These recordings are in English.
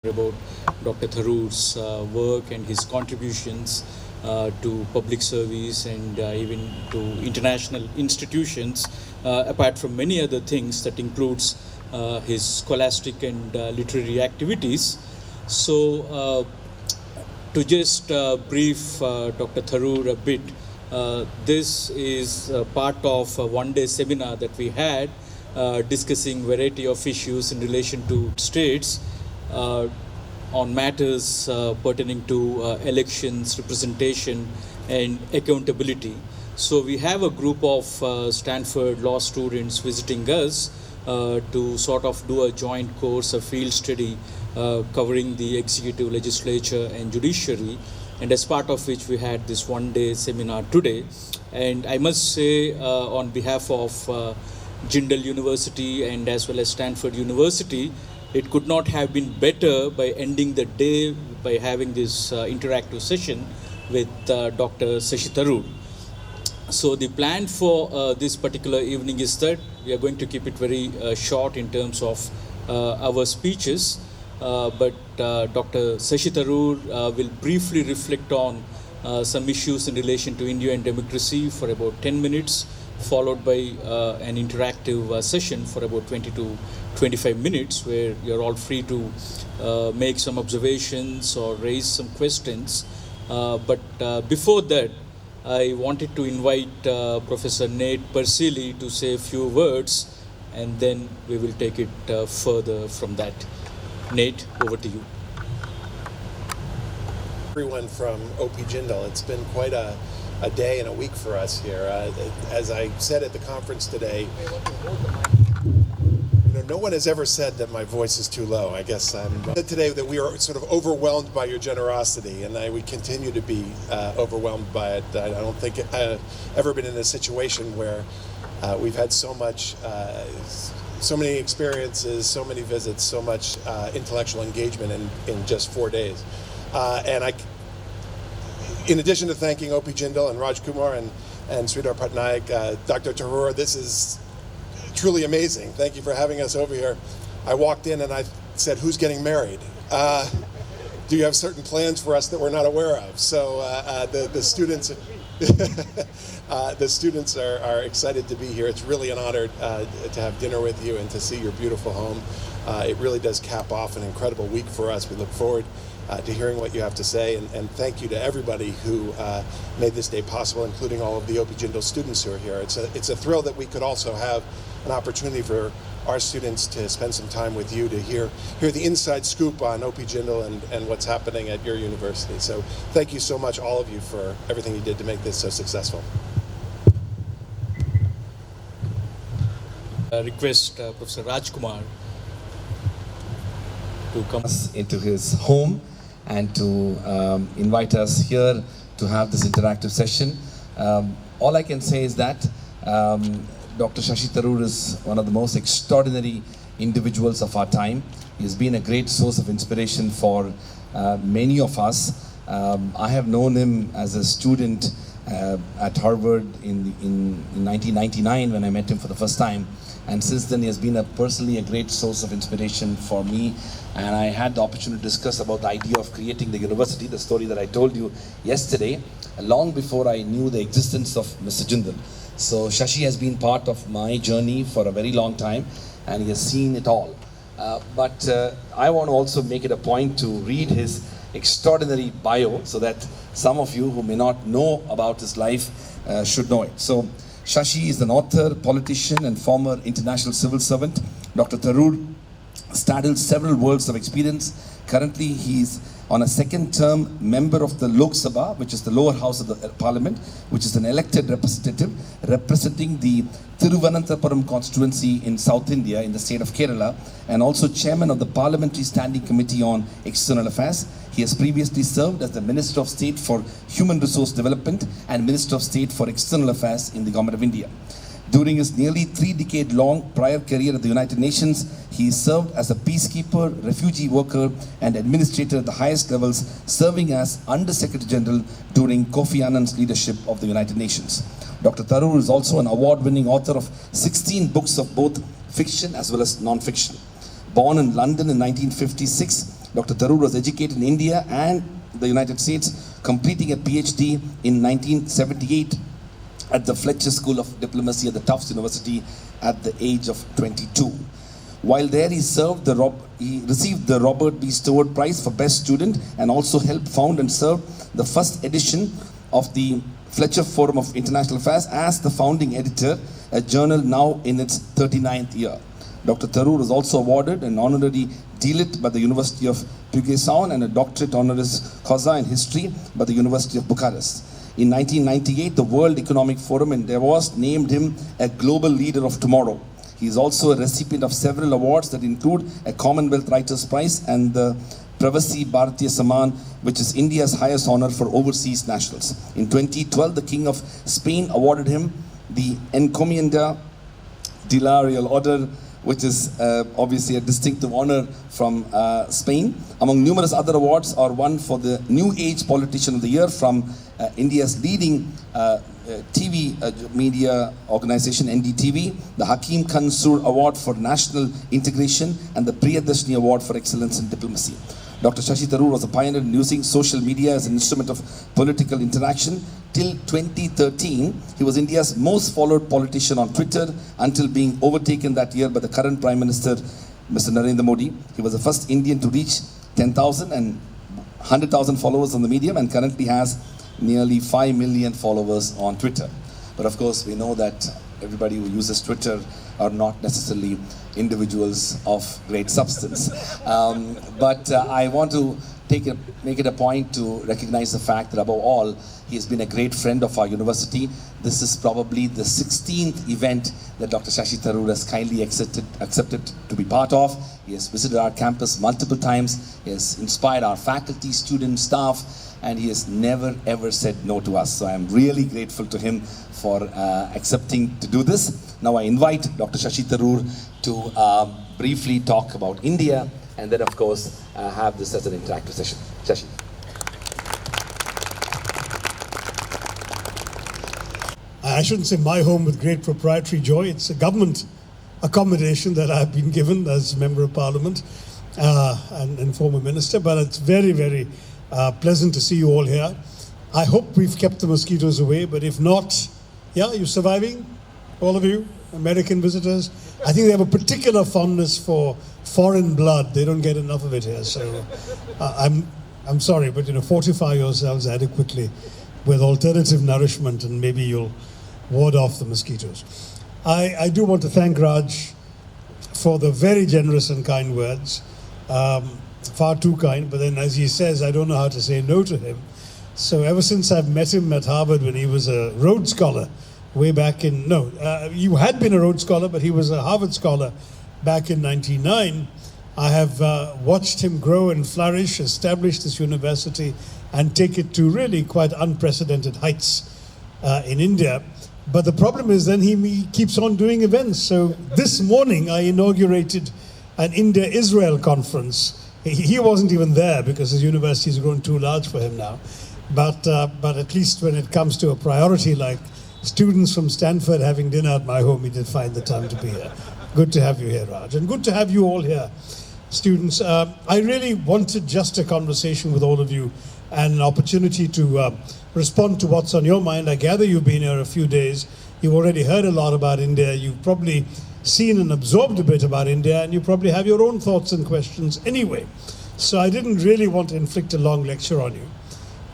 about Dr. Tharoor's work and his contributions to public service and even to international institutions, apart from many other things that includes his scholastic and literary activities. So, to just brief Dr. Tharoor a bit, this is part of a one-day seminar that we had discussing variety of issues in relation to states on matters pertaining to elections, representation, and accountability. So we have a group of Stanford law students visiting us to sort of do a joint course, a field study covering the executive, legislature, and judiciary, and as part of which we had this one-day seminar today. And I must say, on behalf of Jindal University and as well as Stanford University, it could not have been better by ending the day by having this interactive session with Dr. Shashi Tharoor. So the plan for this particular evening is that we are going to keep it very short in terms of our speeches, but Dr. Shashi Tharoor will briefly reflect on some issues in relation to India and democracy for about 10 minutes, followed by an interactive session for about 20 to 25 minutes, where you're all free to make some observations or raise some questions. But before that, I wanted to invite Professor Nate Persili to say a few words, and then we will take it further from that. Nate, over to you. Everyone from OP Jindal, it's been quite a day and a week for us here. As I said at the conference today, no one has ever said that my voice is too low. I guess I'm today that we are sort of overwhelmed by your generosity, and we continue to be overwhelmed by it. I don't think I've ever been in a situation where we've had so much, so many experiences, so many visits, so much intellectual engagement in just 4 days. And in addition to thanking OP Jindal and Raj Kumar and Sridhar Patnaik, Dr. Tharoor, this is truly amazing. Thank you for having us over here. I walked in and I said, "Who's getting married? Do you have certain plans for us that we're not aware of?" So the students, the students are excited to be here. It's really an honor to have dinner with you and to see your beautiful home. It really does cap off an incredible week for us. We look forward to hearing what you have to say, and thank you to everybody who made this day possible, including all of the OP Jindal students who are here. It's a thrill that we could also have an opportunity for our students to spend some time with you, to hear the inside scoop on OP Jindal and what's happening at your university. So thank you so much, all of you, for everything you did to make this so successful. Request Professor Raj Kumar to come into his home and to invite us here to have this interactive session. All I can say is that Dr. Shashi Tharoor is one of the most extraordinary individuals of our time. He's been a great source of inspiration for many of us. I have known him as a student at Harvard in 1999 when I met him for the first time. And since then, he has been personally a great source of inspiration for me. And I had the opportunity to discuss about the idea of creating the university, the story that I told you yesterday, long before I knew the existence of Mr. Jindal. So Shashi has been part of my journey for a very long time, and he has seen it all. But I want to also make it a point to read his extraordinary bio so that some of you who may not know about his life should know it. So Shashi is an author, politician, and former international civil servant. Dr. Tharoor straddles several worlds of experience. Currently, he is on a second-term member of the Lok Sabha, which is the lower house of the parliament, which is an elected representative representing the Thiruvananthapuram constituency in South India in the state of Kerala, and also chairman of the Parliamentary Standing Committee on External Affairs. He has previously served as the Minister of State for Human Resource Development and Minister of State for External Affairs in the Government of India. During his nearly 3-decade-long prior career at the United Nations, he served as a peacekeeper, refugee worker, and administrator at the highest levels, serving as Under Secretary General during Kofi Annan's leadership of the United Nations. Dr. Tharoor is also an award-winning author of 16 books of both fiction as well as non-fiction. Born in London in 1956, Dr. Tharoor was educated in India and the United States, completing a PhD in 1978 at the Fletcher School of Diplomacy at the Tufts University at the age of 22. While there, he received the Robert B. Stewart Prize for Best Student and also helped found and serve the first edition of the Fletcher Forum of International Affairs as the founding editor, a journal now in its 39th year. Dr. Tharoor was also awarded an honorary D.Litt by the University of Puget-Sound and a doctorate honoris causa in history by the University of Bucharest. In 1998, the World Economic Forum in Davos named him a global leader of tomorrow. He is also a recipient of several awards that include a Commonwealth Writers' Prize and the Pravasi Bharatiya Samman, which is India's highest honor for overseas nationals. In 2012, the King of Spain awarded him the Encomienda de la Real Order, which is obviously a distinctive honor from Spain. Among numerous other awards are one for the New Age Politician of the Year from India's leading TV media organization, NDTV, the Hakim Kansur Award for National Integration, and the Priyadarshini Award for Excellence in Diplomacy. Dr. Shashi Tharoor was a pioneer in using social media as an instrument of political interaction. Till 2013, he was India's most followed politician on Twitter until being overtaken that year by the current Prime Minister, Mr. Narendra Modi. He was the first Indian to reach 10,000 and 100,000 followers on the medium and currently has nearly 5 million followers on Twitter. But of course, we know that everybody who uses Twitter are not necessarily individuals of great substance. But I want to make it a point to recognize the fact that above all, he has been a great friend of our university. This is probably the 16th event that Dr. Shashi Tharoor has kindly accepted to be part of. He has visited our campus multiple times. He has inspired our faculty, students, staff, and he has never ever said no to us. So I am really grateful to him for accepting to do this. Now I invite Dr. Shashi Tharoor to briefly talk about India and then of course have this as an interactive session. Shashi. I shouldn't say my home with great proprietary joy. It's a government accommodation that I've been given as Member of Parliament and former Minister, but it's very, very pleasant to see you all here. I hope we've kept the mosquitoes away, but if not, yeah, you're surviving, all of you, American visitors. I think they have a particular fondness for foreign blood. They don't get enough of it here, so I'm sorry, but fortify yourselves adequately with alternative nourishment and maybe you'll ward off the mosquitoes. I do want to thank Raj for the very generous and kind words. Far too kind, but then as he says, I don't know how to say no to him. So ever since I've met him at Harvard when he was a Rhodes Scholar, way back in, you had been a Rhodes Scholar, but he was a Harvard Scholar back in 1999. I have watched him grow and flourish, establish this university, and take it to really quite unprecedented heights in India. But the problem is then he keeps on doing events. So this morning I inaugurated an India-Israel conference. He wasn't even there because his university has grown too large for him now. But at least when it comes to a priority like students from Stanford having dinner at my home, he did find the time to be here. Good to have you here, Raj. And good to have you all here, students. I really wanted just a conversation with all of you and an opportunity to respond to what's on your mind. I gather you've been here a few days. You've already heard a lot about India. You've probably seen and absorbed a bit about India, and you probably have your own thoughts and questions anyway. So I didn't really want to inflict a long lecture on you.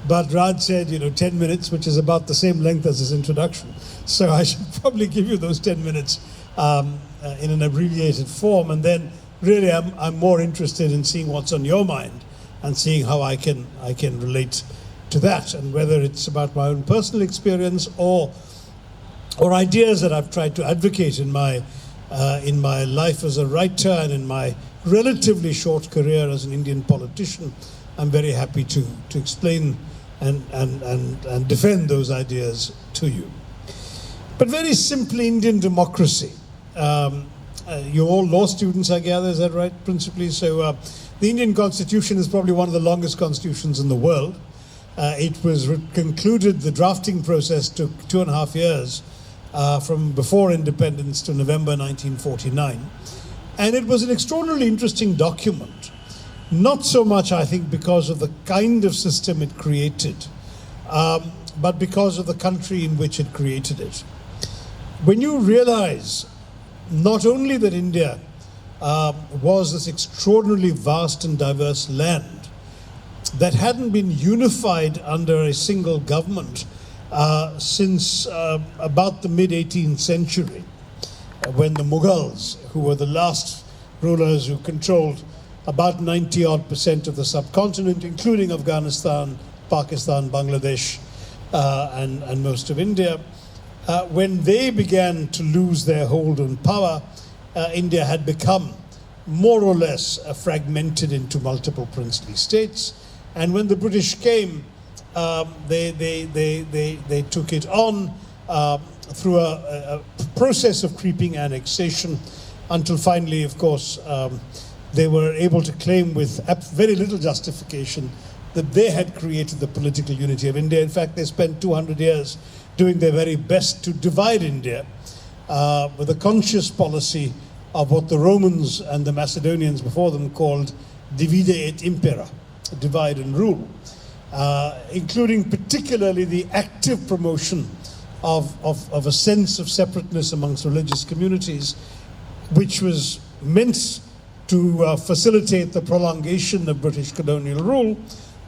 But Raj said, 10 minutes, which is about the same length as his introduction. So I should probably give you those 10 minutes in an abbreviated form. And then really I'm more interested in seeing what's on your mind and seeing how I can relate to that, and whether it's about my own personal experience or ideas that I've tried to advocate in my life as a writer and in my relatively short career as an Indian politician. I'm very happy to explain and defend those ideas to you. But very simply, Indian democracy. You're all law students, I gather, is that right, principally? So the Indian Constitution is probably one of the longest constitutions in the world. It was concluded, the drafting process took 2.5 years from before independence to November 1949. And it was an extraordinarily interesting document, Not so much, I think, because of the kind of system it created, but because of the country in which it created it. When you realize not only that India was this extraordinarily vast and diverse land that hadn't been unified under a single government since about the mid-18th century, when the Mughals, who were the last rulers who controlled about 90-odd% of the subcontinent, including Afghanistan, Pakistan, Bangladesh, and most of India, when they began to lose their hold on power, India had become more or less fragmented into multiple princely states. And when the British came, they took it on through a process of creeping annexation until finally, of course, they were able to claim with very little justification that they had created the political unity of India. In fact, they spent 200 years doing their very best to divide India with a conscious policy of what the Romans and the Macedonians before them called divide et impera, divide and rule, including particularly the active promotion of a sense of separateness amongst religious communities, which was meant to facilitate the prolongation of British colonial rule,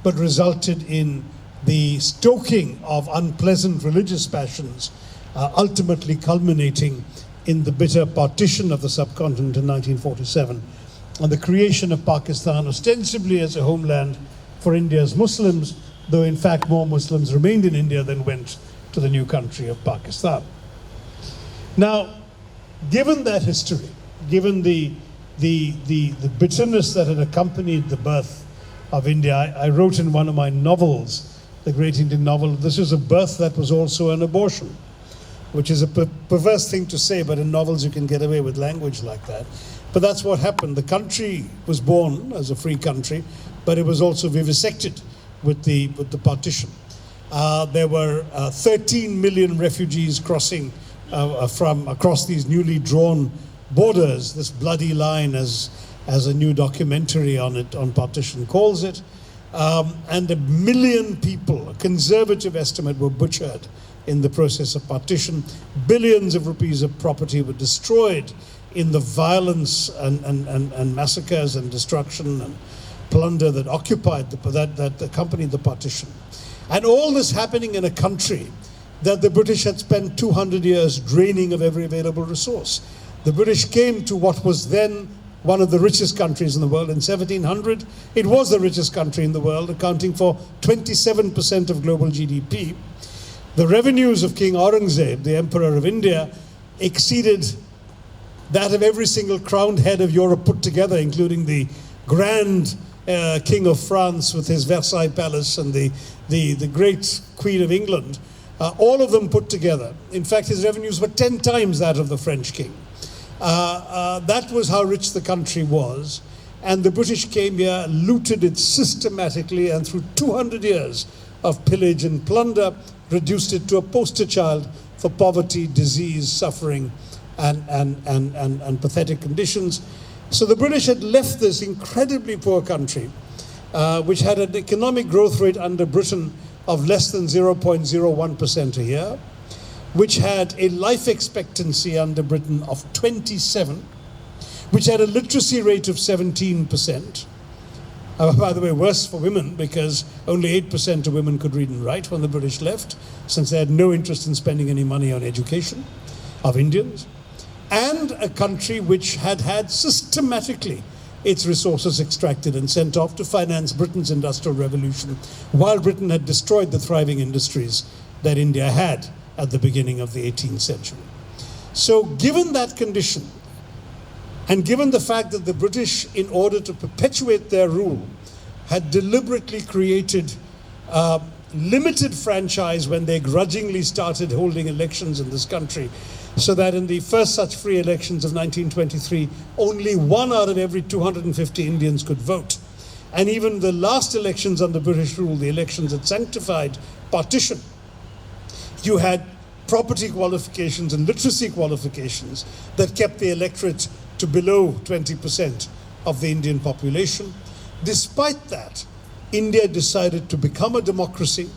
but resulted in the stoking of unpleasant religious passions, ultimately culminating in the bitter partition of the subcontinent in 1947 and the creation of Pakistan ostensibly as a homeland for India's Muslims, though in fact more Muslims remained in India than went to the new country of Pakistan. Now, given that history, given the bitterness that had accompanied the birth of India, I wrote in one of my novels, the great Indian novel, this is a birth that was also an abortion, which is a perverse thing to say, but in novels you can get away with language like that. But that's what happened. The country was born as a free country, but it was also vivisected with the partition. There were 13 million refugees crossing from across these newly drawn borders, this bloody line, as a new documentary on partition calls it, and 1 million people, a conservative estimate, were butchered in the process of partition. Billions of rupees of property were destroyed in the violence and massacres and destruction and plunder that occupied that accompanied the partition. And all this happening in a country that the British had spent 200 years draining of every available resource. The British came to what was then one of the richest countries in the world. In 1700, it was the richest country in the world, accounting for 27% of global GDP. The revenues of King Aurangzeb, the Emperor of India, exceeded that of every single crowned head of Europe put together, including the grand King of France with his Versailles Palace and the great Queen of England, all of them put together. In fact, his revenues were 10 times that of the French king. That was how rich the country was. And the British came here, looted it systematically, and through 200 years of pillage and plunder, reduced it to a poster child for poverty, disease, suffering, and pathetic conditions. So the British had left this incredibly poor country, which had an economic growth rate under Britain of less than 0.01% a year, which had a life expectancy under Britain of 27, which had a literacy rate of 17%. By the way, worse for women, because only 8% of women could read and write when the British left, since they had no interest in spending any money on education of Indians. And a country which had had systematically its resources extracted and sent off to finance Britain's industrial revolution, while Britain had destroyed the thriving industries that India had at the beginning of the 18th century. So given that condition, and given the fact that the British, in order to perpetuate their rule, had deliberately created limited franchise when they grudgingly started holding elections in this country, so that in the first such free elections of 1923, only 1 out of every 250 Indians could vote. And even the last elections under British rule, the elections that sanctified partition, you had property qualifications and literacy qualifications that kept the electorate to below 20% of the Indian population. Despite that, India decided to become a democracy.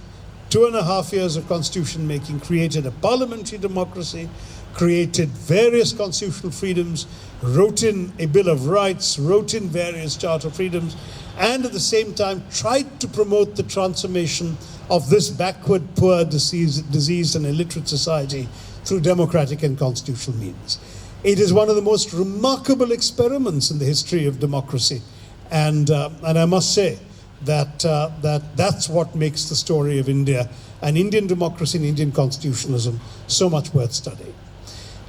2.5 years of constitution making, created a parliamentary democracy, created various constitutional freedoms, wrote in a Bill of Rights, wrote in various charter freedoms, and at the same time tried to promote the transformation of this backward, poor, diseased and illiterate society through democratic and constitutional means. It is one of the most remarkable experiments in the history of democracy. And I must say that's what makes the story of India and Indian democracy and Indian constitutionalism so much worth studying.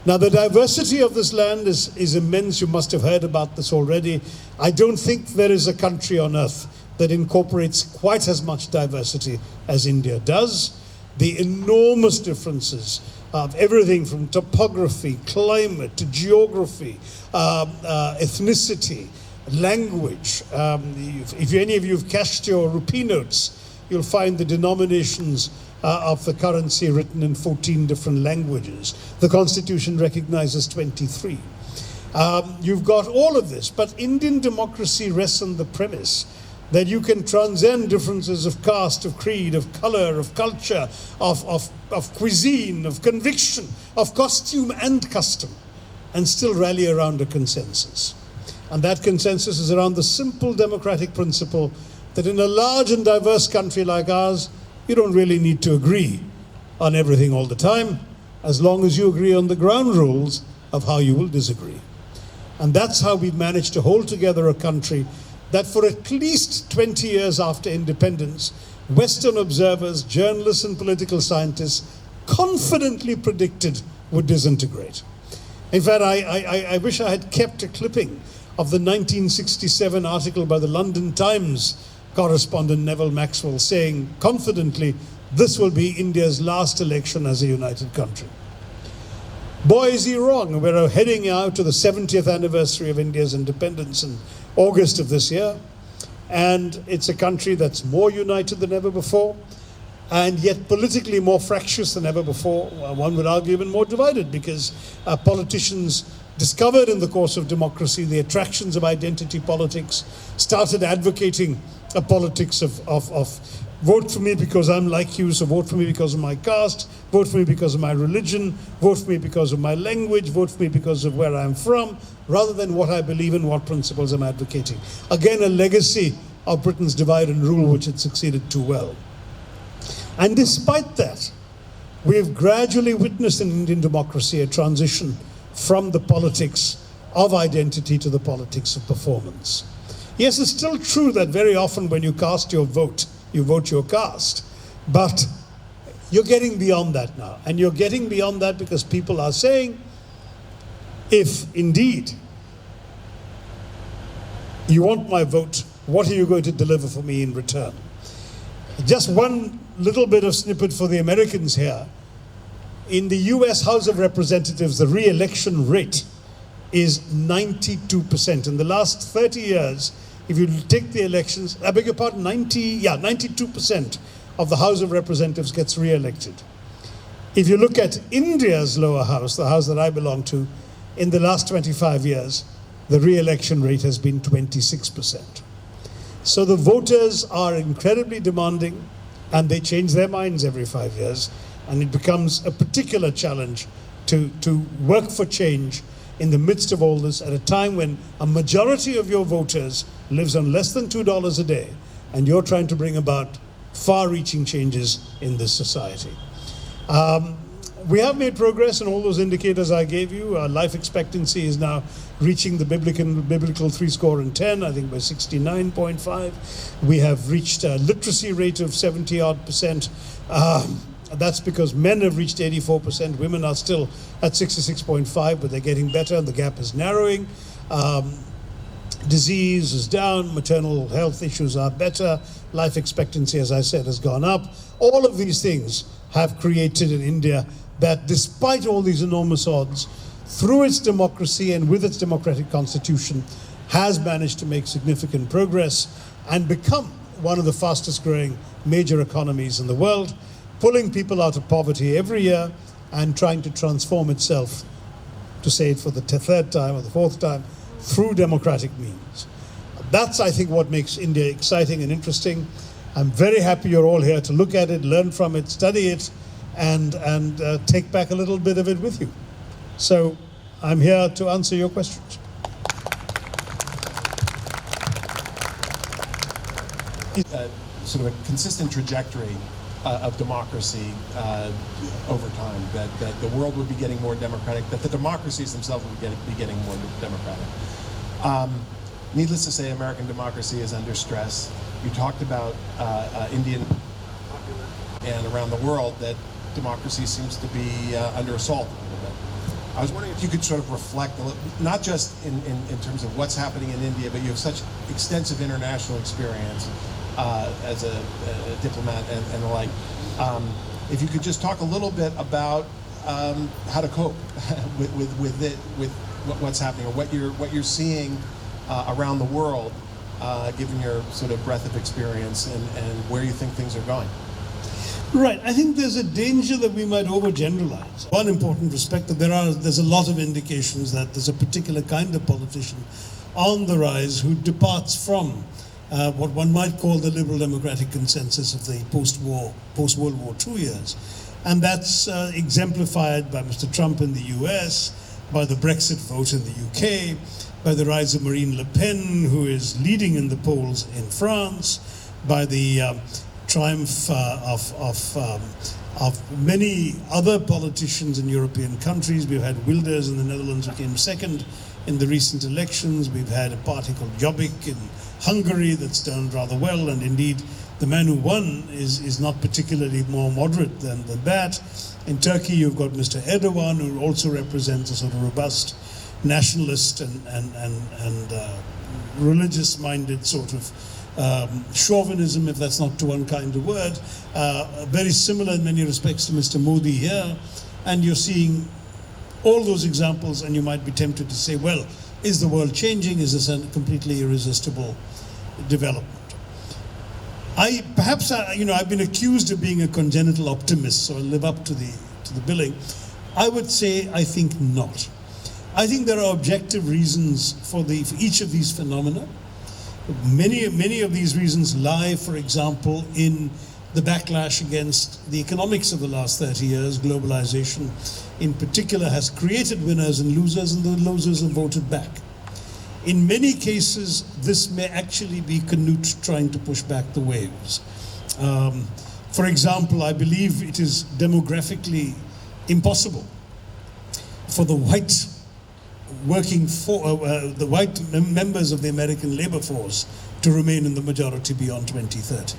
Now, the diversity of this land is immense. You must have heard about this already. I don't think there is a country on earth that incorporates quite as much diversity as India does. The enormous differences of everything from topography, climate, to geography, ethnicity, language. If any of you have cashed your rupee notes, you'll find the denominations of the currency written in 14 different languages. The Constitution recognizes 23. You've got all of this, but Indian democracy rests on the premise that you can transcend differences of caste, of creed, of color, of culture, of cuisine, of conviction, of costume and custom, and still rally around a consensus. And that consensus is around the simple democratic principle that in a large and diverse country like ours, you don't really need to agree on everything all the time, as long as you agree on the ground rules of how you will disagree. And that's how we've managed to hold together a country that for at least 20 years after independence, Western observers, journalists and political scientists confidently predicted would disintegrate. In fact, I wish I had kept a clipping of the 1967 article by the London Times correspondent Neville Maxwell saying confidently, this will be India's last election as a united country. Boy, is he wrong. We're heading out to the 70th anniversary of India's independence in August of this year. And it's a country that's more united than ever before, and yet politically more fractious than ever before. One would argue even more divided, because politicians discovered in the course of democracy the attractions of identity politics, started advocating a politics of vote for me because I'm like you, so vote for me because of my caste, vote for me because of my religion, vote for me because of my language, vote for me because of where I'm from, rather than what I believe in, what principles I'm advocating. Again, a legacy of Britain's divide and rule, which had succeeded too well. And despite that, we have gradually witnessed in Indian democracy a transition from the politics of identity to the politics of performance. Yes, it's still true that very often when you cast your vote, you vote your caste. But you're getting beyond that now. And you're getting beyond that because people are saying, if indeed you want my vote, what are you going to deliver for me in return? Just one little bit of snippet for the Americans here. In the US House of Representatives, the re-election rate is 92%. In the last 30 years, if you take the elections, I beg your pardon, 92% of the House of Representatives gets re-elected. If you look at India's lower house, the house that I belong to, in the last 25 years, the re-election rate has been 26%. So the voters are incredibly demanding, and they change their minds every 5 years, and it becomes a particular challenge to work for change in the midst of all this at a time when a majority of your voters lives on less than $2 a day, and you're trying to bring about far-reaching changes in this society. We have made progress in all those indicators I gave you. Our life expectancy is now reaching the biblical 70. I think we're 69.5. We have reached a literacy rate of 70-odd%. That's because men have reached 84%. Women are still at 66.5, but they're getting better, and the gap is narrowing. Disease is down, maternal health issues are better, life expectancy, as I said, has gone up. All of these things have created in India that, despite all these enormous odds, through its democracy and with its democratic constitution, has managed to make significant progress and become one of the fastest growing major economies in the world, pulling people out of poverty every year and trying to transform itself, to say it for the third time or the fourth time, through democratic means. That's, I think, what makes India exciting and interesting. I'm very happy you're all here to look at it, learn from it, study it, and take back a little bit of it with you. So I'm here to answer your questions. Sort of a consistent trajectory of democracy over time, that the world would be getting more democratic, that the democracies themselves would be getting more democratic. Needless to say, American democracy is under stress. You talked about Indian and around the world that democracy seems to be under assault a little bit. I was wondering if you could sort of reflect, not just in terms of what's happening in India, but you have such extensive international experience as a diplomat and the like. If you could just talk a little bit about how to cope with what's happening, or what you're seeing around the world, given your sort of breadth of experience and where you think things are going. Right. I think there's a danger that we might overgeneralize. One important respect that there's a lot of indications that there's a particular kind of politician on the rise who departs from what one might call the liberal democratic consensus of the post-World War II years. And that's exemplified by Mr. Trump in the US, by the Brexit vote in the UK, by the rise of Marine Le Pen, who is leading in the polls in France, by the triumph of many other politicians in European countries. We've had Wilders in the Netherlands, who came second in the recent elections. We've had a party called Jobbik in Hungary that's done rather well, and indeed the man who won is not particularly more moderate than that. In Turkey, you've got Mr. Erdogan, who also represents a sort of robust nationalist and religious-minded sort of chauvinism, if that's not too unkind a word, very similar in many respects to Mr. Modi here. And you're seeing all those examples, and you might be tempted to say, well, is the world changing? Is this a completely irresistible development? I've been accused of being a congenital optimist, so I live up to the billing. I would say I think not. I think there are objective reasons for each of these phenomena. Many of these reasons lie, for example, in the backlash against the economics of the last 30 years. Globalization, in particular, has created winners and losers, and the losers have voted back. In many cases, this may actually be Canute trying to push back the waves. For example, I believe it is demographically impossible for the white the white members of the American labor force to remain in the majority beyond 2030.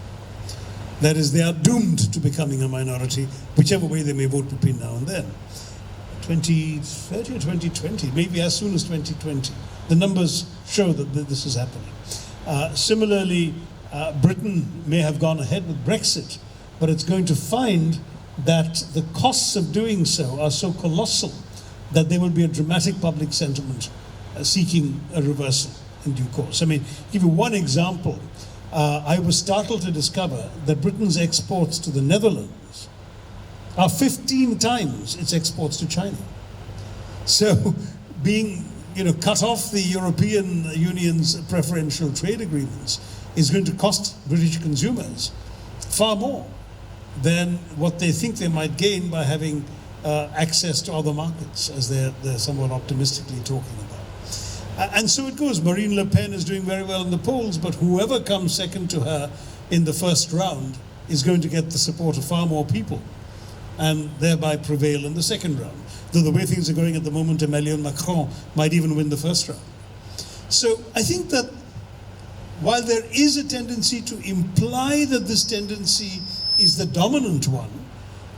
That is, they are doomed to becoming a minority, whichever way they may vote between now and then. 2030 or 2020, maybe as soon as 2020. The numbers show that this is happening. Similarly, Britain may have gone ahead with Brexit, but it's going to find that the costs of doing so are so colossal that there will be a dramatic public sentiment seeking a reversal in due course. I mean, give you one example. I was startled to discover that Britain's exports to the Netherlands are 15 times its exports to China. So being cut off the European Union's preferential trade agreements is going to cost British consumers far more than what they think they might gain by having access to other markets, as they're somewhat optimistically talking about. And so it goes. Marine Le Pen is doing very well in the polls, but whoever comes second to her in the first round is going to get the support of far more people and thereby prevail in the second round. Though the way things are going at the moment, Emmanuel Macron might even win the first round. So I think that while there is a tendency to imply that this tendency is the dominant one,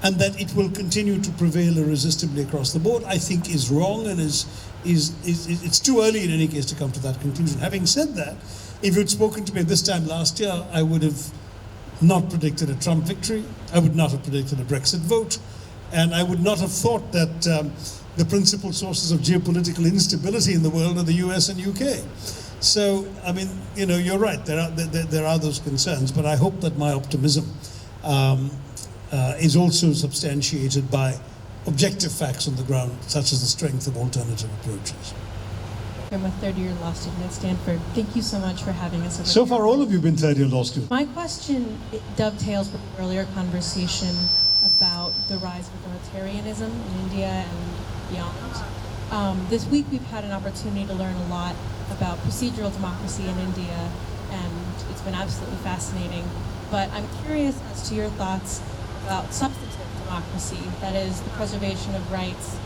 and that it will continue to prevail irresistibly across the board, I think is wrong, and it's too early in any case to come to that conclusion. Having said that, if you'd spoken to me this time last year, I would have not predicted a Trump victory, I would not have predicted a Brexit vote, and I would not have thought that the principal sources of geopolitical instability in the world are the US and UK. So, I mean, you're right, there are those concerns, but I hope that my optimism is also substantiated by objective facts on the ground, such as the strength of alternative approaches. I'm a third-year law student at Stanford. Thank you so much for having us over So here. far, all of you have been third-year law students. My question dovetails with the earlier conversation about the rise of authoritarianism in India and beyond. This week we've had an opportunity to learn a lot about procedural democracy in India, and it's been absolutely fascinating. But I'm curious as to your thoughts about substantive democracy, that is, the preservation of rights,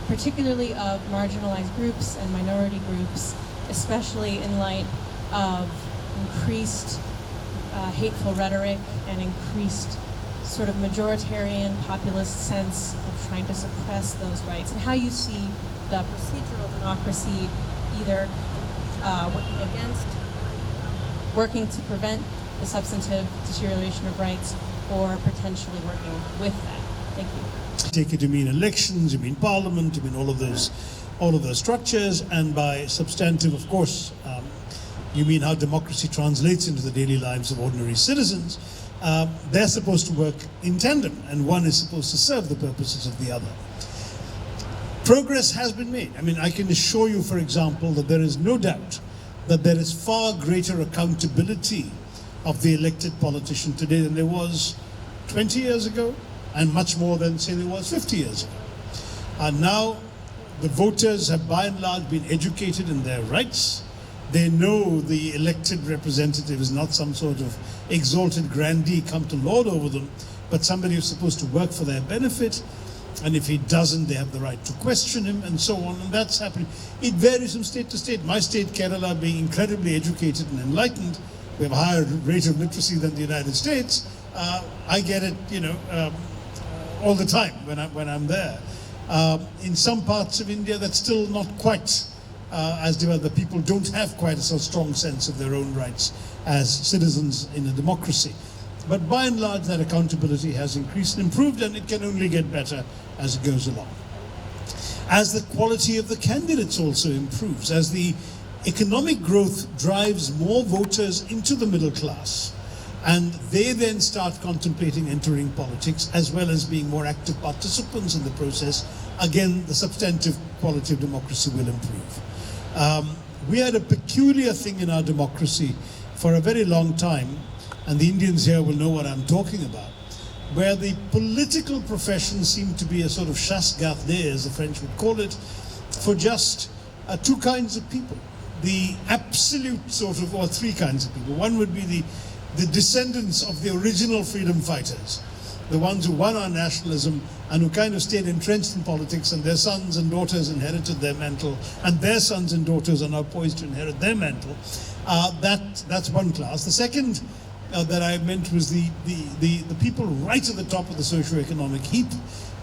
particularly of marginalized groups and minority groups, especially in light of increased hateful rhetoric and increased sort of majoritarian populist sense of trying to suppress those rights, and how you see the procedural democracy either working against, working to prevent the substantive deterioration of rights, or potentially working with that. Thank you. Take it to mean elections, you mean parliament, you mean all of those structures, and by substantive, of course, you mean how democracy translates into the daily lives of ordinary citizens. They're supposed to work in tandem, and one is supposed to serve the purposes of the other. Progress has been made. I mean, I can assure you, for example, that there is no doubt that there is far greater accountability of the elected politician today than there was 20 years ago, and much more than, say, there was 50 years ago. And now the voters have by and large been educated in their rights. They know the elected representative is not some sort of exalted grandee come to lord over them, but somebody who's supposed to work for their benefit. And if he doesn't, they have the right to question him, and so on. And that's happening. It varies from state to state. My state, Kerala, being incredibly educated and enlightened, we have a higher rate of literacy than the United States. I get it, all the time when I'm there. In some parts of India, that's still not quite as developed. The people don't have quite a so strong sense of their own rights as citizens in a democracy. But by and large, that accountability has increased and improved, and it can only get better as it goes along. As the quality of the candidates also improves, as the economic growth drives more voters into the middle class, and they then start contemplating entering politics as well as being more active participants in the process, again, the substantive quality of democracy will improve. We had a peculiar thing in our democracy for a very long time, and the Indians here will know what I'm talking about, where the political profession seemed to be a sort of chasse gardée, as the French would call it, for just two kinds of people. The absolute sort of, or three kinds of people. One would be the descendants of the original freedom fighters, the ones who won our nationalism and who kind of stayed entrenched in politics, and their sons and daughters inherited their mantle, and their sons and daughters are now poised to inherit their mantle. That's one class. The second that I meant was the people right at the top of the socio-economic heap,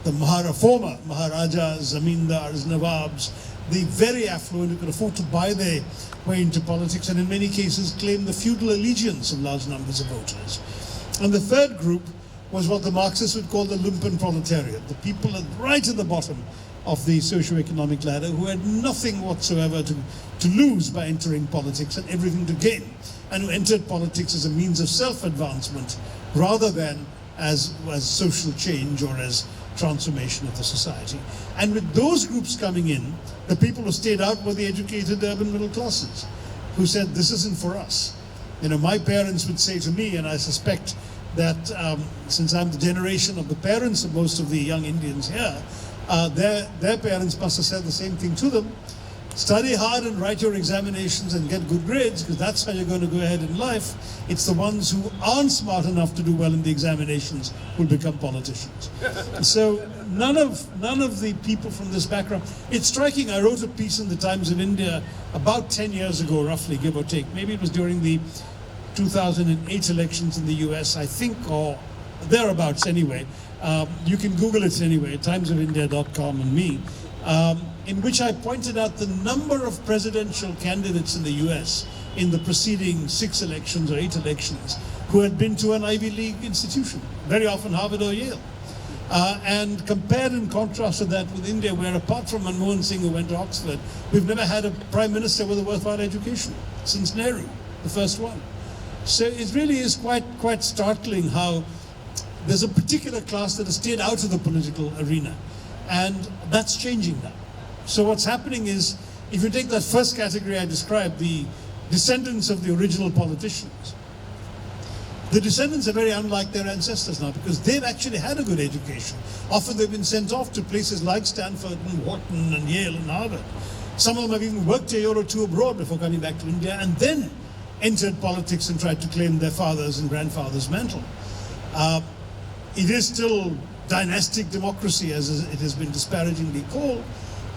the former Maharajas, Zamindars, Nawabs, the very affluent who could afford to buy their way into politics, and in many cases claim the feudal allegiance of large numbers of voters. And the third group was what the Marxists would call the lumpen proletariat, the people right at the bottom of the socio-economic ladder who had nothing whatsoever to lose by entering politics and everything to gain, and who entered politics as a means of self-advancement rather than as social change or as transformation of the society. And with those groups coming in, the people who stayed out were the educated urban middle classes, who said, this isn't for us. My parents would say to me, and I suspect that since I'm the generation of the parents of most of the young Indians here, their parents must have said the same thing to them. Study hard and write your examinations and get good grades, because that's how you're going to go ahead in life. It's the ones who aren't smart enough to do well in the examinations who will become politicians. So none of the people from this background. It's striking. I wrote a piece in the Times of India about 10 years ago, roughly, give or take. Maybe it was during the 2008 elections in the US, I think, or thereabouts anyway. You can Google it anyway, timesofindia.com and me. In which I pointed out the number of presidential candidates in the US in the preceding 6 elections or 8 elections who had been to an Ivy League institution, very often Harvard or Yale. And compared and contrasted that with India, where apart from Manmohan Singh, who went to Oxford, we've never had a prime minister with a worthwhile education since Nehru, the first one. So it really is quite startling how there's a particular class that has stayed out of the political arena, and that's changing now. So what's happening is if you take that first category I described, the descendants of the original politicians, the descendants are very unlike their ancestors now because they've actually had a good education. Often they've been sent off to places like Stanford and Wharton and Yale and Harvard. Some of them have even worked a year or two abroad before coming back to India and then entered politics and tried to claim their fathers' and grandfathers' mantle. It is still dynastic democracy, as it has been disparagingly called,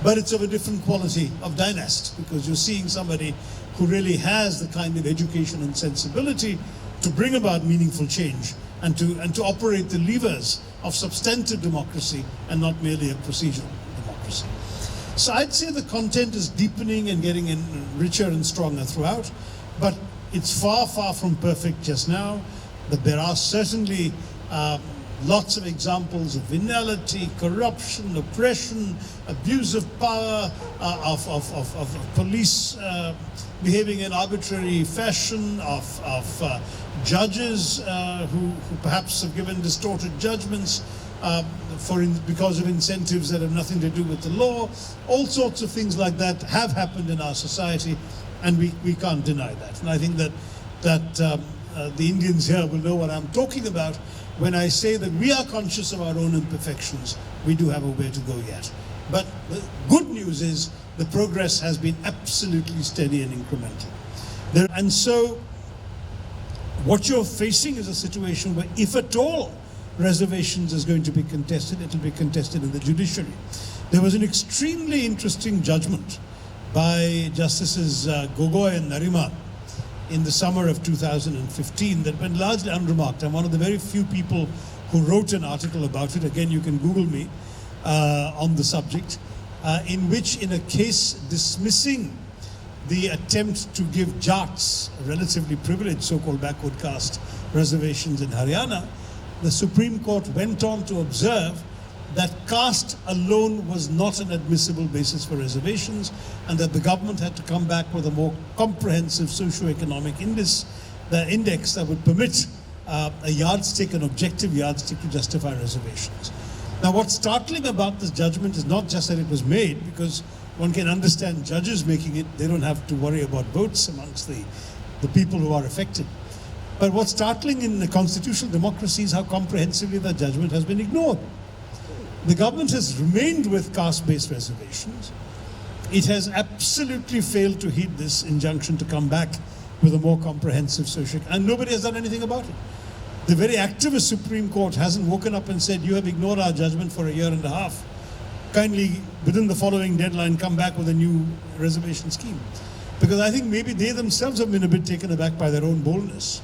but it's of a different quality of dynast because you're seeing somebody who really has the kind of education and sensibility to bring about meaningful change and to operate the levers of substantive democracy and not merely a procedural democracy. So I'd say the content is deepening and getting richer and stronger throughout, but it's far, far from perfect just now. But there are certainly lots of examples of venality, corruption, oppression, abuse of power, of police behaving in arbitrary fashion, of judges who perhaps have given distorted judgments because of incentives that have nothing to do with the law. All sorts of things like that have happened in our society, and we can't deny that. And I think that the Indians here will know what I'm talking about when I say that we are conscious of our own imperfections. We do have a way to go yet. But the good news is the progress has been absolutely steady and incremental. And so what you're facing is a situation where, if at all reservations is going to be contested, it will be contested in the judiciary. There was an extremely interesting judgment by Justices Gogoi and Nariman in the summer of 2015 that went largely unremarked. I'm one of the very few people who wrote an article about it. Again, you can Google me on the subject, in which, in a case dismissing the attempt to give Jats, relatively privileged so-called backward caste reservations in Haryana, the Supreme Court went on to observe that caste alone was not an admissible basis for reservations, and that the government had to come back with a more comprehensive socio-economic index that would permit a yardstick, an objective yardstick, to justify reservations. Now, what's startling about this judgment is not just that it was made, because one can understand judges making it, they don't have to worry about votes amongst the people who are affected. But what's startling in the constitutional democracy is how comprehensively the judgment has been ignored. The government has remained with caste-based reservations. It has absolutely failed to heed this injunction to come back with a more comprehensive social, and nobody has done anything about it. The very activist Supreme Court hasn't woken up and said, you have ignored our judgment for a year and a half. Kindly, within the following deadline, come back with a new reservation scheme. Because I think maybe they themselves have been a bit taken aback by their own boldness.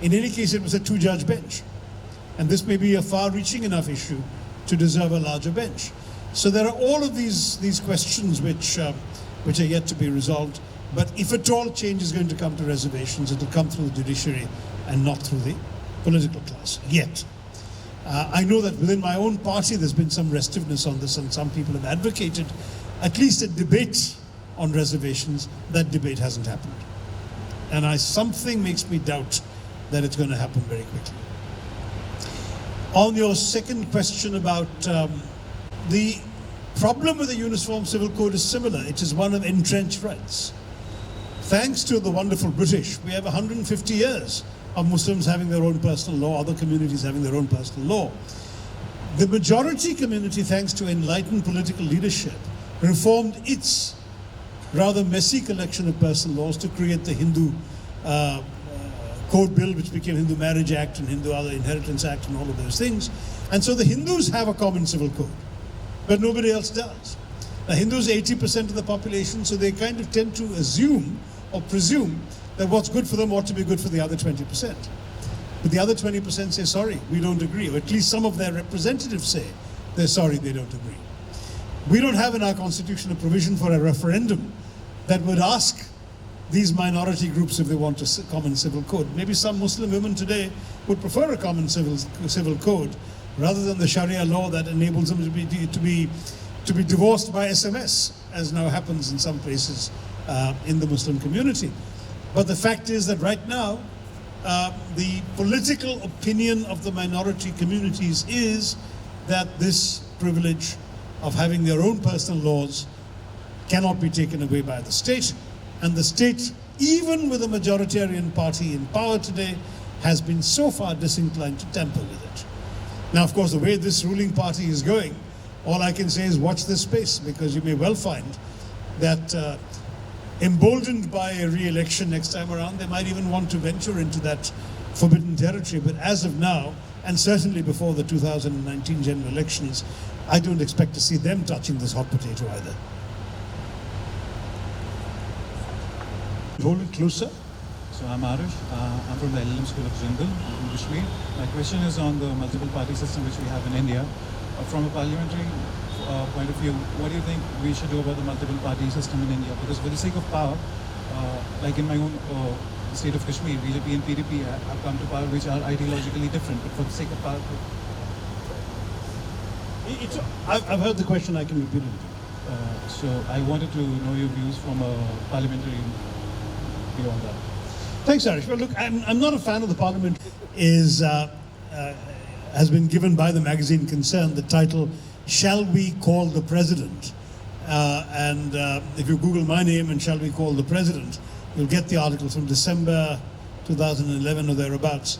In any case, it was a two-judge bench. And this may be a far-reaching enough issue to deserve a larger bench. So there are all of these questions which are yet to be resolved. But if at all change is going to come to reservations, it will come through the judiciary and not through the political class, yet. I know that within my own party there's been some restiveness on this, and some people have advocated at least a debate on reservations. That debate hasn't happened. And something makes me doubt that it's going to happen very quickly. On your second question about the problem with the Uniform Civil Code is similar. It is one of entrenched rights. Thanks to the wonderful British, we have 150 years of Muslims having their own personal law, other communities having their own personal law. The majority community, thanks to enlightened political leadership, reformed its rather messy collection of personal laws to create the Hindu Code Bill, which became Hindu Marriage Act and Hindu Other Inheritance Act and all of those things. And so the Hindus have a common civil code, but nobody else does. Now, Hindus are 80% of the population, so they kind of tend to assume or presume that what's good for them ought to be good for the other 20%. But the other 20% say, sorry, we don't agree. Or at least some of their representatives say they're sorry, they don't agree. We don't have in our constitution a provision for a referendum that would ask these minority groups if they want a common civil code. Maybe some Muslim women today would prefer a common civil code rather than the Sharia law that enables them to be divorced by SMS, as now happens in some places in the Muslim community. But the fact is that right now, the political opinion of the minority communities is that this privilege of having their own personal laws cannot be taken away by the state. And the state, even with a majoritarian party in power today, has been so far disinclined to tamper with it. Now, of course, the way this ruling party is going, all I can say is watch this space, because you may well find that emboldened by a re-election next time around, they might even want to venture into that forbidden territory. But as of now, and certainly before the 2019 general elections, I don't expect to see them touching this hot potato either. Hold it closer. So I'm Arish. I'm from the LLM School of Jindal in Kashmir. My question is on the multiple party system which we have in India. From a parliamentary point of view, what do you think we should do about the multiple party system in India? Because for the sake of power, like in my own state of Kashmir, BJP and PDP have come to power which are ideologically different, but for the sake of power. I've heard the question, I can repeat it. So I wanted to know your views from a parliamentary view on that. Thanks, Arish. Well, look, I'm not a fan of the parliament. Has been given by the magazine Concern the title, Shall We Call the President? If you Google my name and Shall We Call the President, you'll get the article from December 2011 or thereabouts,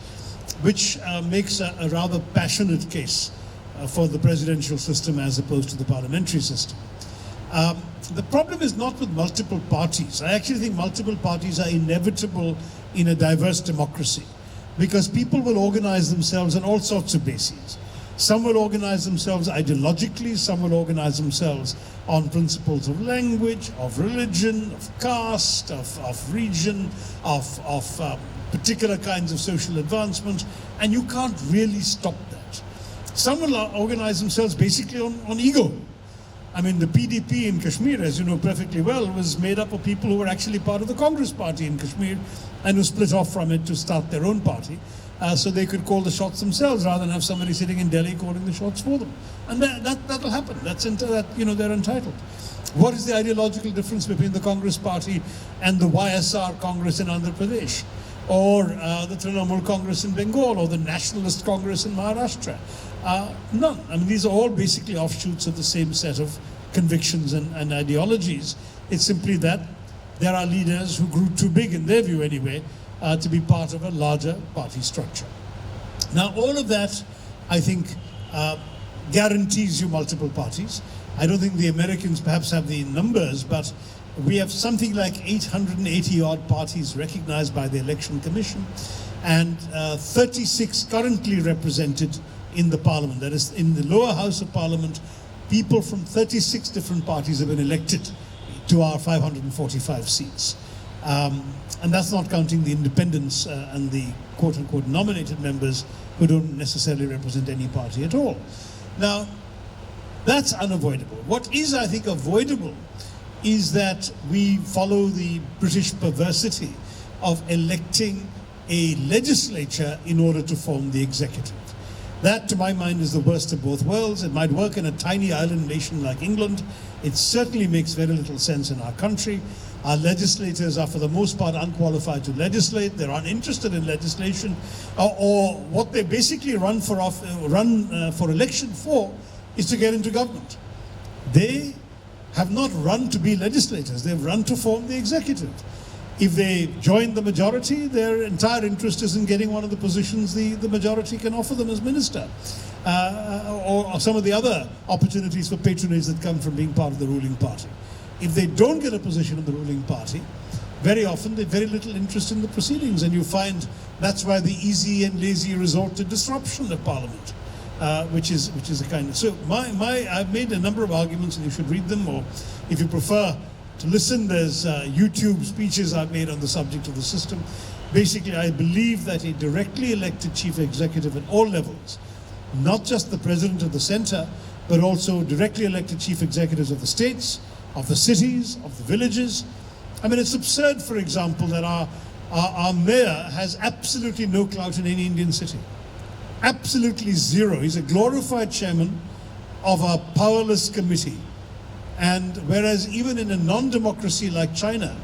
which makes a rather passionate case for the presidential system as opposed to the parliamentary system. The problem is not with multiple parties. I actually think multiple parties are inevitable in a diverse democracy, because people will organize themselves on all sorts of bases. Some will organize themselves ideologically, some will organize themselves on principles of language, of religion, of caste, of region, of particular kinds of social advancement, and you can't really stop that. Some will organize themselves basically on ego. I mean, the PDP in Kashmir, as you know perfectly well, was made up of people who were actually part of the Congress party in Kashmir and who split off from it to start their own party, so they could call the shots themselves rather than have somebody sitting in Delhi calling the shots for them. And that'll happen. They're entitled. What is the ideological difference between the Congress party and the YSR Congress in Andhra Pradesh, or the Trinamool Congress in Bengal, or the Nationalist Congress in Maharashtra? None. I mean, these are all basically offshoots of the same set of convictions and ideologies. It's simply that there are leaders who grew too big, in their view anyway, to be part of a larger party structure. Now, all of that, I think, guarantees you multiple parties. I don't think the Americans perhaps have the numbers, but we have something like 880 odd parties recognized by the Election Commission, and 36 currently represented in the parliament. That is, in the lower house of parliament, people from 36 different parties have been elected to our 545 seats. And that's not counting the independents and the quote-unquote nominated members who don't necessarily represent any party at all. Now, that's unavoidable. What is, I think, avoidable is that we follow the British perversity of electing a legislature in order to form the executive. That, to my mind, is the worst of both worlds. It might work in a tiny island nation like England. It certainly makes very little sense in our country. Our legislators are, for the most part, unqualified to legislate. They're uninterested in legislation, or what they basically run for election for is to get into government. They have not run to be legislators. They've run to form the executive. If they join the majority, their entire interest is in getting one of the positions the majority can offer them as minister, or some of the other opportunities for patronage that come from being part of the ruling party. If they don't get a position in the ruling party, very often they have very little interest in the proceedings, and you find that's why the easy and lazy resort to disruption of parliament, which is a kind of. So I've made a number of arguments, and you should read them, or if you prefer to listen, there's YouTube speeches I've made on the subject of the system. Basically, I believe that a directly elected chief executive at all levels, not just the president of the center, but also directly elected chief executives of the states, of the cities, of the villages. I mean, it's absurd, for example, that our mayor has absolutely no clout in any Indian city. Absolutely zero. He's a glorified chairman of a powerless committee. And whereas even in a non-democracy like China,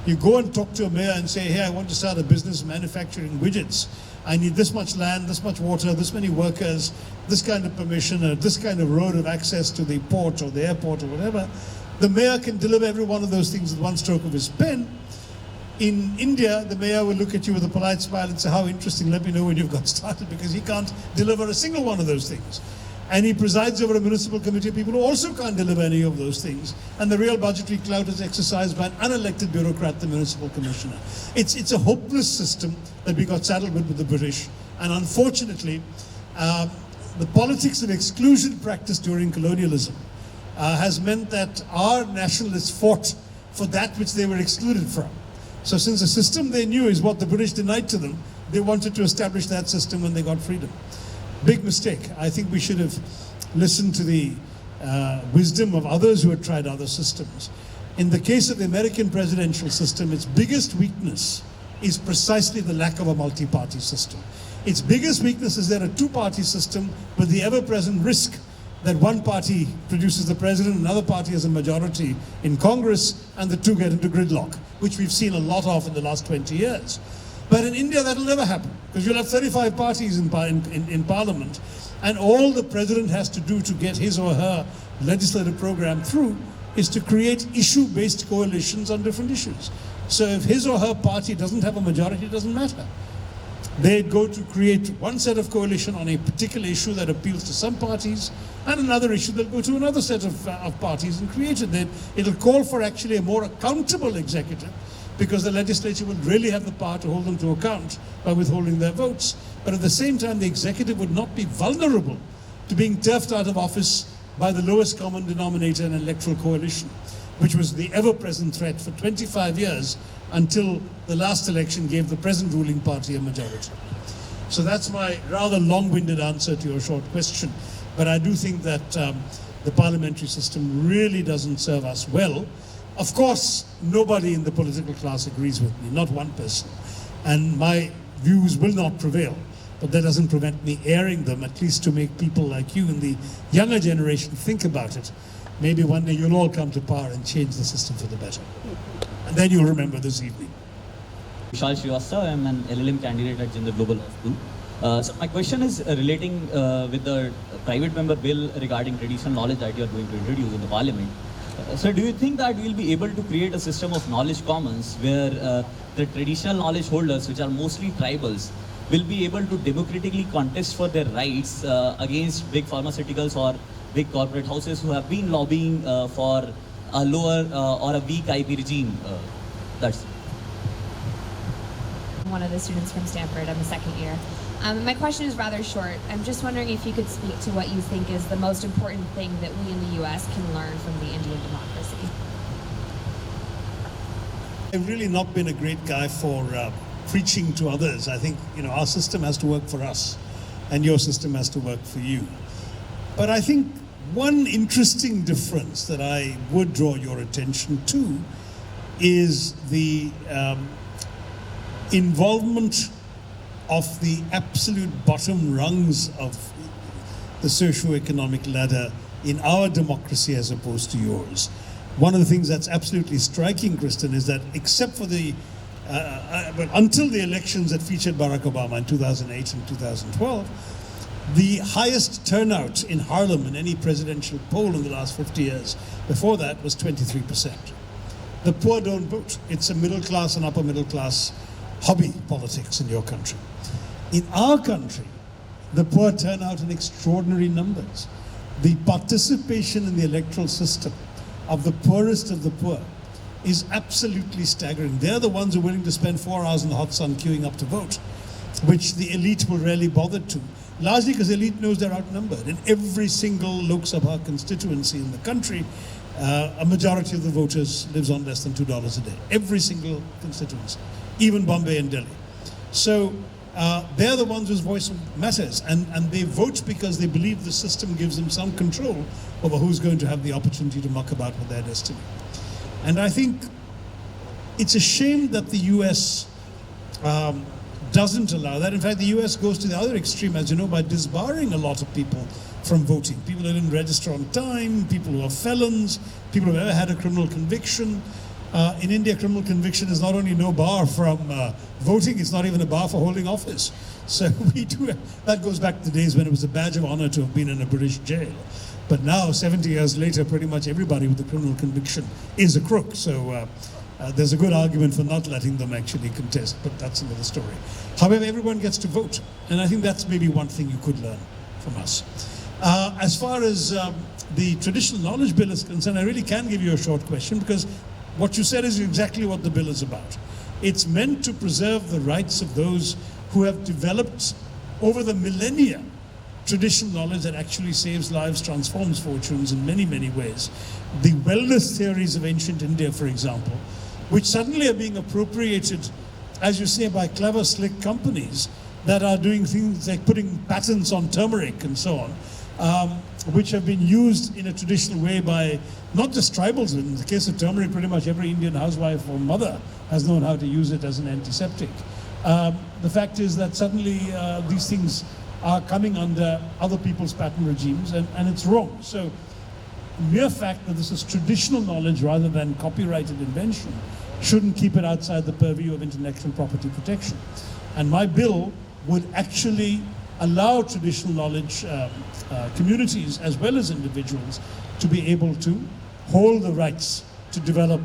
you go and talk to a mayor and say, hey, I want to start a business manufacturing widgets. I need this much land, this much water, this many workers, this kind of permission, or this kind of road of access to the port or the airport or whatever. The mayor can deliver every one of those things with one stroke of his pen. In India, the mayor will look at you with a polite smile and say, how interesting, let me know when you've got started, because he can't deliver a single one of those things. And he presides over a municipal committee of people who also can't deliver any of those things. And the real budgetary clout is exercised by an unelected bureaucrat, the municipal commissioner. It's a hopeless system that we got saddled with the British. And unfortunately, the politics of exclusion practiced during colonialism has meant that our nationalists fought for that which they were excluded from. So since the system they knew is what the British denied to them, they wanted to establish that system when they got freedom. Big mistake. I think we should have listened to the wisdom of others who had tried other systems. In the case of the American presidential system, its biggest weakness is precisely the lack of a multi-party system. Its biggest weakness is that a two-party system with the ever-present risk that one party produces the president, another party has a majority in Congress, and the two get into gridlock, which we've seen a lot of in the last 20 years. But in India, that'll never happen, because you'll have 35 parties in parliament, and all the president has to do to get his or her legislative program through is to create issue-based coalitions on different issues. So if his or her party doesn't have a majority, it doesn't matter. They go to create one set of coalition on a particular issue that appeals to some parties, and another issue they'll go to another set of parties and create it. It'll call for actually a more accountable executive, because the legislature will really have the power to hold them to account by withholding their votes. But at the same time, the executive would not be vulnerable to being turfed out of office by the lowest common denominator in an electoral coalition, which was the ever-present threat for 25 years until the last election gave the present ruling party a majority. So that's my rather long-winded answer to your short question. But I do think that the parliamentary system really doesn't serve us well. Of course, nobody in the political class agrees with me, not one person. And my views will not prevail. But that doesn't prevent me airing them, at least to make people like you in the younger generation think about it. Maybe one day you'll all come to power and change the system for the better. And then you'll remember this evening. Shashi, I'm an LLM candidate at Jindal Global Law School. So my question is relating with the private member bill regarding traditional knowledge that you are going to introduce in the parliament. So do you think that we will be able to create a system of knowledge commons where the traditional knowledge holders, which are mostly tribals, will be able to democratically contest for their rights against big pharmaceuticals or big corporate houses who have been lobbying for a lower or a weak IP regime? That's it. I'm one of the students from Stanford. I'm a second year. My question is rather short. I'm just wondering if you could speak to what you think is the most important thing that we in the US can learn from the Indian democracy. I've really not been a great guy for preaching to others. I think, our system has to work for us, and your system has to work for you. But I think one interesting difference that I would draw your attention to is the involvement of the absolute bottom rungs of the socio-economic ladder in our democracy as opposed to yours. One of the things that's absolutely striking, Kristen, is that except for until the elections that featured Barack Obama in 2008 and 2012, the highest turnout in Harlem in any presidential poll in the last 50 years before that was 23%. The poor don't vote. It's a middle class and upper middle class hobby politics in your country. In our country, the poor turn out in extraordinary numbers. The participation in the electoral system of the poorest of the poor is absolutely staggering. They're the ones who are willing to spend 4 hours in the hot sun queuing up to vote, which the elite will rarely bother to, largely because the elite knows they're outnumbered. In every single Lok Sabha constituency in the country, a majority of the voters lives on less than $2 a day. Every single constituency, even Bombay and Delhi. So they're the ones whose voice matters, and they vote because they believe the system gives them some control over who's going to have the opportunity to muck about with their destiny. And I think it's a shame that the US doesn't allow that. In fact, the US goes to the other extreme, as you know, by disbarring a lot of people from voting. People who didn't register on time, people who are felons, people who have ever had a criminal conviction. In India, criminal conviction is not only no bar from voting, it's not even a bar for holding office. So that goes back to the days when it was a badge of honor to have been in a British jail. But now, 70 years later, pretty much everybody with a criminal conviction is a crook. So there's a good argument for not letting them actually contest, but that's another story. However, everyone gets to vote, and I think that's maybe one thing you could learn from us. As far as the traditional knowledge bill is concerned, I really can give you a short question, because what you said is exactly what the bill is about. It's meant to preserve the rights of those who have developed over the millennia traditional knowledge that actually saves lives, transforms fortunes in many, many ways. The wellness theories of ancient India, for example, which suddenly are being appropriated, as you say, by clever, slick companies that are doing things like putting patents on turmeric and so on, which have been used in a traditional way by not just tribals. In the case of turmeric, pretty much every Indian housewife or mother has known how to use it as an antiseptic. The fact is that suddenly these things are coming under other people's patent regimes, and it's wrong. So the mere fact that this is traditional knowledge rather than copyrighted invention shouldn't keep it outside the purview of intellectual property protection. And my bill would actually allow traditional knowledge communities as well as individuals to be able to hold the rights to develop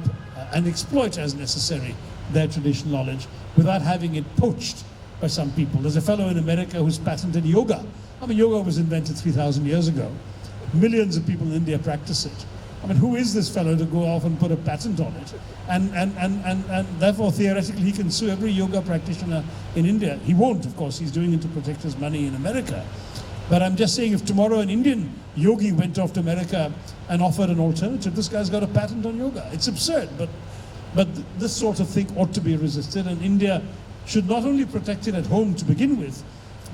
and exploit as necessary their traditional knowledge without having it poached by some people. There's a fellow in America who's patented yoga. I mean, yoga was invented 3,000 years ago. Millions of people in India practice it. I mean, who is this fellow to go off and put a patent on it? And therefore, theoretically, he can sue every yoga practitioner in India. He won't, of course. He's doing it to protect his money in America. But I'm just saying, if tomorrow an Indian yogi went off to America and offered an alternative, this guy's got a patent on yoga. It's absurd, but this sort of thing ought to be resisted, and India should not only protect it at home to begin with,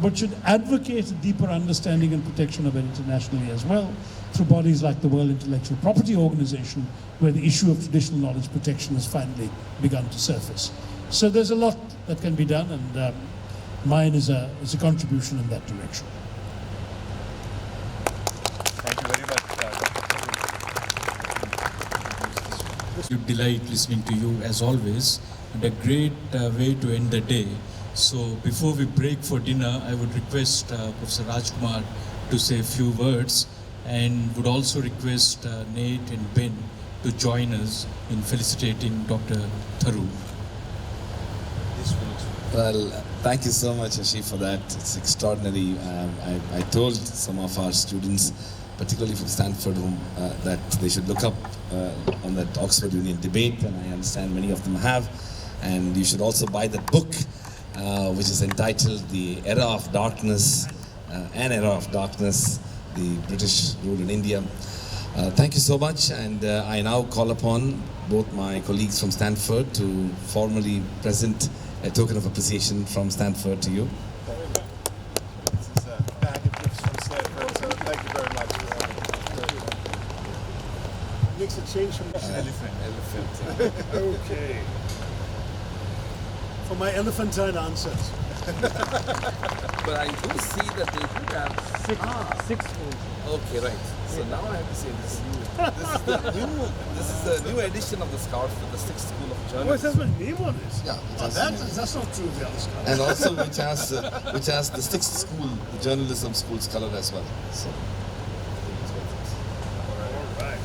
but should advocate a deeper understanding and protection of it internationally as well, through bodies like the World Intellectual Property Organization, where the issue of traditional knowledge protection has finally begun to surface. So there's a lot that can be done, and mine is a contribution in that direction. Thank you very much. You delight listening to you as always, and a great way to end the day. So before we break for dinner, I would request Professor Rajkumar to say a few words, and would also request Nate and Ben to join us in felicitating Dr. Tharoor. Well, thank you so much, Shashi, for that. It's extraordinary. I told some of our students, particularly from Stanford, that they should look up on that Oxford Union debate, and I understand many of them have. And you should also buy that book, which is entitled The Era of Darkness, An Era of Darkness, the British rule in India. Thank you so much, and I now call upon both my colleagues from Stanford to formally present a token of appreciation from Stanford to you. This is a bag of gifts from Stanford, so thank you very much. Makes a change from Elephant. Okay. For my elephantine answers. But I do see that they do have Six. Okay, right. So now I have to say this. This is the new edition of the scarf for the 6th School of Oh, it Journalism. has my name on it. Yeah, Oh, that's not true of the other stuff. and also which has the 6th school, the journalism school's color as well. So. All right.